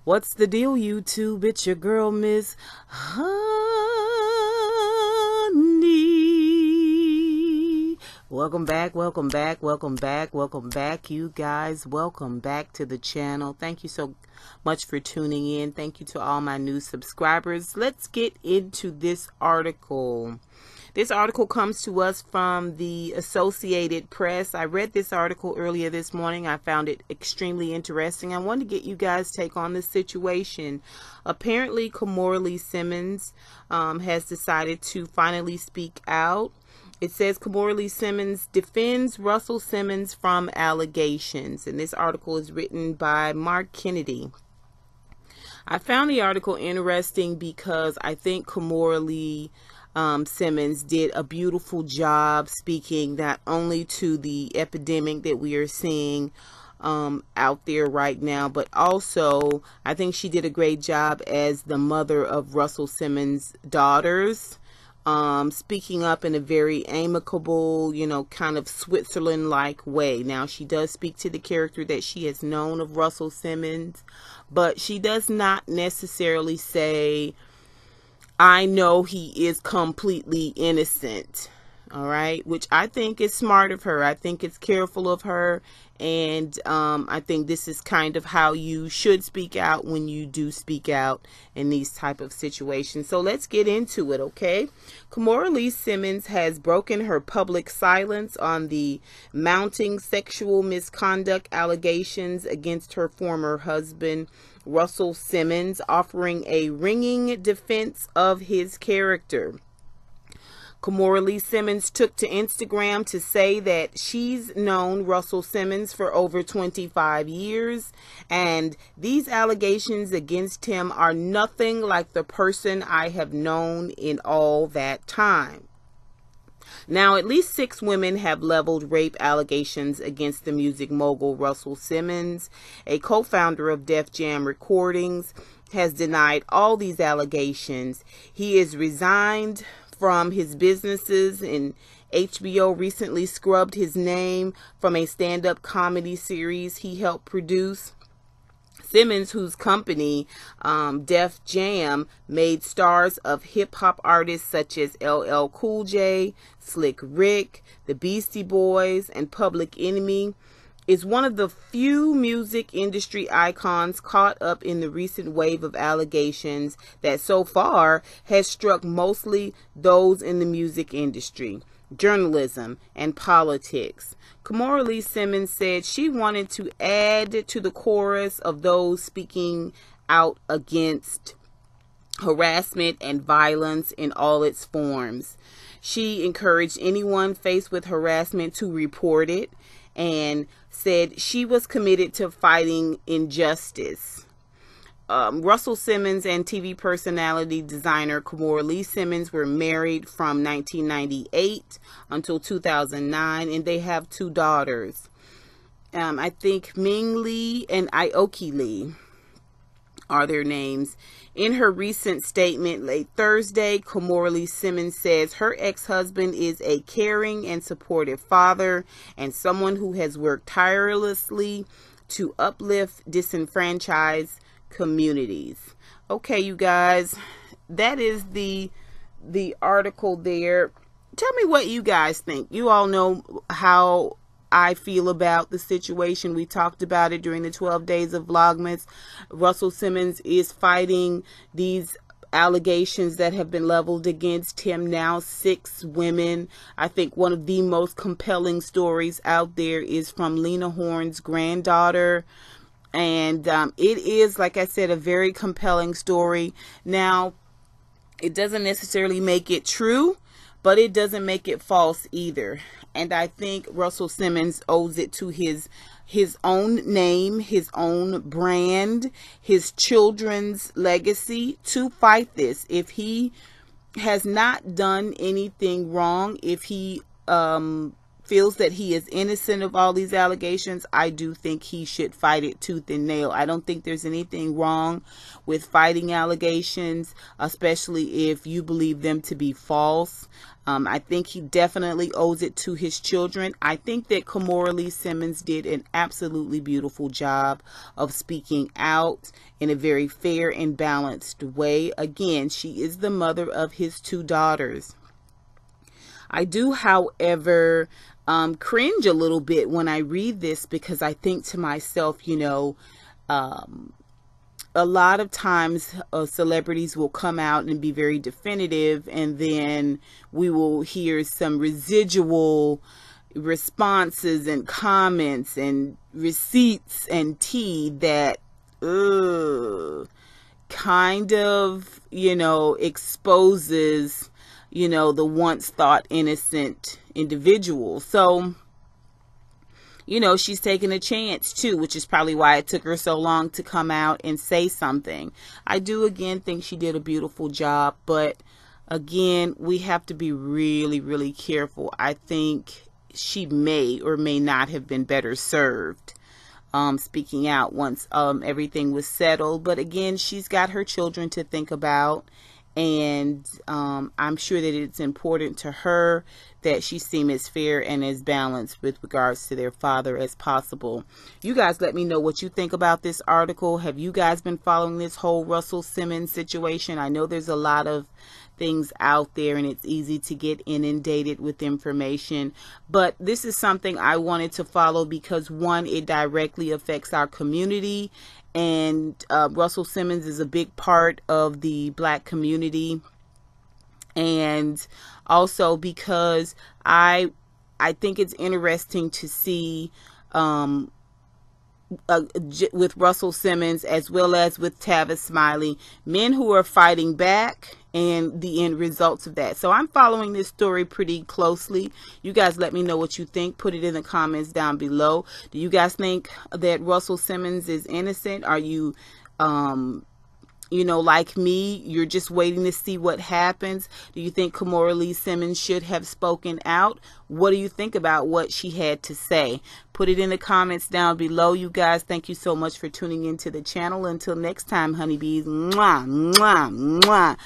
What's the deal, YouTube? It's your girl, Miss Honey. Welcome back, welcome back, welcome back, welcome back, you guys. Welcome back to the channel. Thank you so much for tuning in. Thank you to all my new subscribers. Let's get into this article. This article comes to us from the Associated Press. I read this article earlier this morning. I found it extremely interesting. I wanted to get you guys' take on this situation. Apparently, Kimora Lee Simmons has decided to finally speak out. It says Kimora Lee Simmons defends Russell Simmons from allegations. And this article is written by Mark Kennedy. I found the article interesting because I think Kimora Lee Simmons did a beautiful job speaking not only to the epidemic that we are seeing out there right now, but also I think she did a great job as the mother of Russell Simmons' daughters, speaking up in a very amicable, kind of Switzerland-like way. Now, she does speak to the character that she has known of Russell Simmons, but she does not necessarily say, I know he is completely innocent, all right, which I think is smart of her. I think it's careful of her, and I think this is kind of how you should speak out when you do speak out in these type of situations. So let's get into it, okay? Kimora Lee Simmons has broken her public silence on the mounting sexual misconduct allegations against her former husband, Russell Simmons, offering a ringing defense of his character. Kimora Lee Simmons took to Instagram to say that she's known Russell Simmons for over 25 years, and these allegations against him are nothing like the person I have known in all that time. Now, at least 6 women have leveled rape allegations against the music mogul Russell Simmons. A co-founder of Def Jam Recordings has denied all these allegations. He is resigned from his businesses, and HBO recently scrubbed his name from a stand-up comedy series he helped produce. Simmons, whose company, Def Jam, made stars of hip-hop artists such as LL Cool J, Slick Rick, the Beastie Boys, and Public Enemy, is one of the few music industry icons caught up in the recent wave of allegations that so far has struck mostly those in the music industry, journalism, and politics. Kimora Lee Simmons said she wanted to add to the chorus of those speaking out against harassment and violence in all its forms. She encouraged anyone faced with harassment to report it, and said she was committed to fighting injustice. Russell Simmons and TV personality designer Kimora Lee Simmons were married from 1998 until 2009, and they have 2 daughters. I think Ming Lee and Aoki Lee are their names. In her recent statement late Thursday, Kimora Lee Simmons says her ex-husband is a caring and supportive father and someone who has worked tirelessly to uplift disenfranchised communities. Okay, you guys, that is the article there. Tell me what you guys think. You all know how I feel about the situation. We talked about it during the 12 days of Vlogmas. Russell Simmons is fighting these allegations that have been leveled against him now. 6 women. I think one of the most compelling stories out there is from Lena Horne's granddaughter. And it is, like I said, a very compelling story. Now, it doesn't necessarily make it true, but it doesn't make it false either. And I think Russell Simmons owes it to his own name, his own brand, his children's legacy to fight this. If he has not done anything wrong, if he feels that he is innocent of all these allegations, I do think he should fight it tooth and nail. I don't think there's anything wrong with fighting allegations, especially if you believe them to be false. I think he definitely owes it to his children. I think that Kimora Lee Simmons did an absolutely beautiful job of speaking out in a very fair and balanced way. Again, she is the mother of his 2 daughters. I do, however, cringe a little bit when I read this, because I think to myself, you know, a lot of times celebrities will come out and be very definitive, and then we will hear some residual responses and comments and receipts and tea that kind of, you know, exposes, you know, the once thought innocent individual. So, you know, she's taking a chance too, which is probably why it took her so long to come out and say something. I do again think she did a beautiful job, but again, we have to be really, really careful. I think she may or may not have been better served speaking out once everything was settled. But again, she's got her children to think about. And I'm sure that it's important to her that she seem as fair and as balanced with regards to their father as possible. You guys let me know what you think about this article. Have you guys been following this whole Russell Simmons situation? I know there's a lot of things out there and it's easy to get inundated with information, but this is something I wanted to follow because, one, it directly affects our community, and Russell Simmons is a big part of the Black community, and also because I think it's interesting to see with Russell Simmons as well as with Tavis Smiley, men who are fighting back and the end results of that. So I'm following this story pretty closely. You guys let me know what you think. Put it in the comments down below. Do you guys think that Russell Simmons is innocent? Are you you know, like me, you're just waiting to see what happens? Do you think Kimora Lee Simmons should have spoken out? What do you think about what she had to say? Put it in the comments down below, you guys. Thank you so much for tuning into the channel. Until next time, honeybees. Mwah, mwah, mwah.